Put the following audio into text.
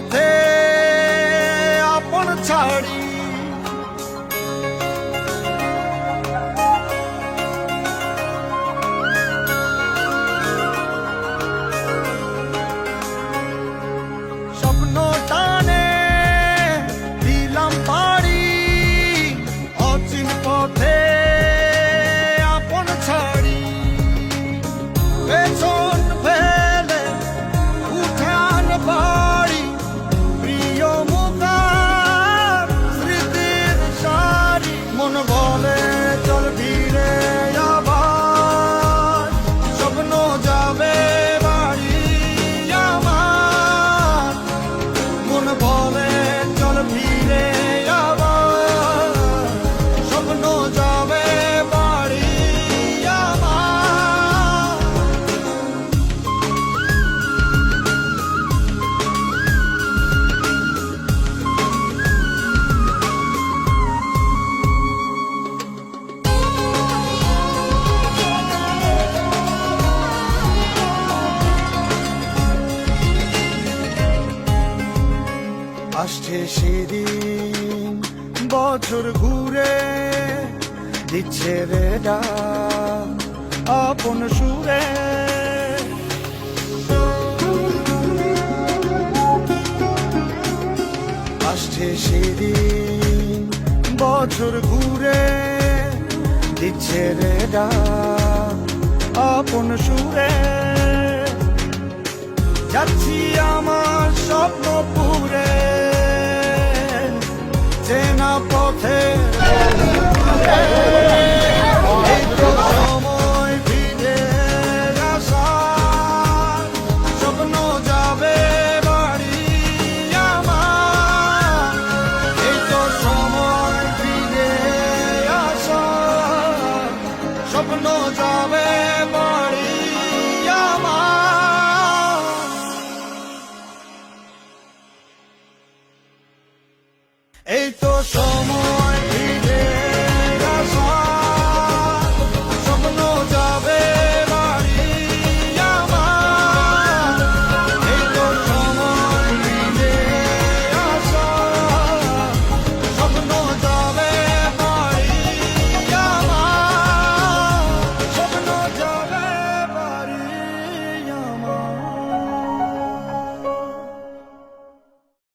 পথে আপন ছাড়ি স্বপ্ন টানে দিলাম পাড়ি অচিন পথে আপন ছাড়ি পেছন ফেলে উঠান বাড়ি প্রিয় মুখার স্মৃতির সারি মন বলে চল ফিরে আবার স্বপ্ন যাবে বাড়ি আমার মন বলে চল ফিরে আবার স্বপ্ন যাবে বাড়ি আমার আসছে সেদিন বছর ঘুরে দিচ্ছে রে ডাক আপন সুরে আসছে সেদিন বছর ঘুরে দিচ্ছে রে ডাক আপন সুরে যাচ্ছি আমার স্বপ্ন পুরে চেনা পথে এই তো সময় ফিরে আসার স্বপ্ন যাবে বাড়ি আমার এই তো সময় ফিরে আসার স্বপ্ন যাবে বাড়ি আমার এই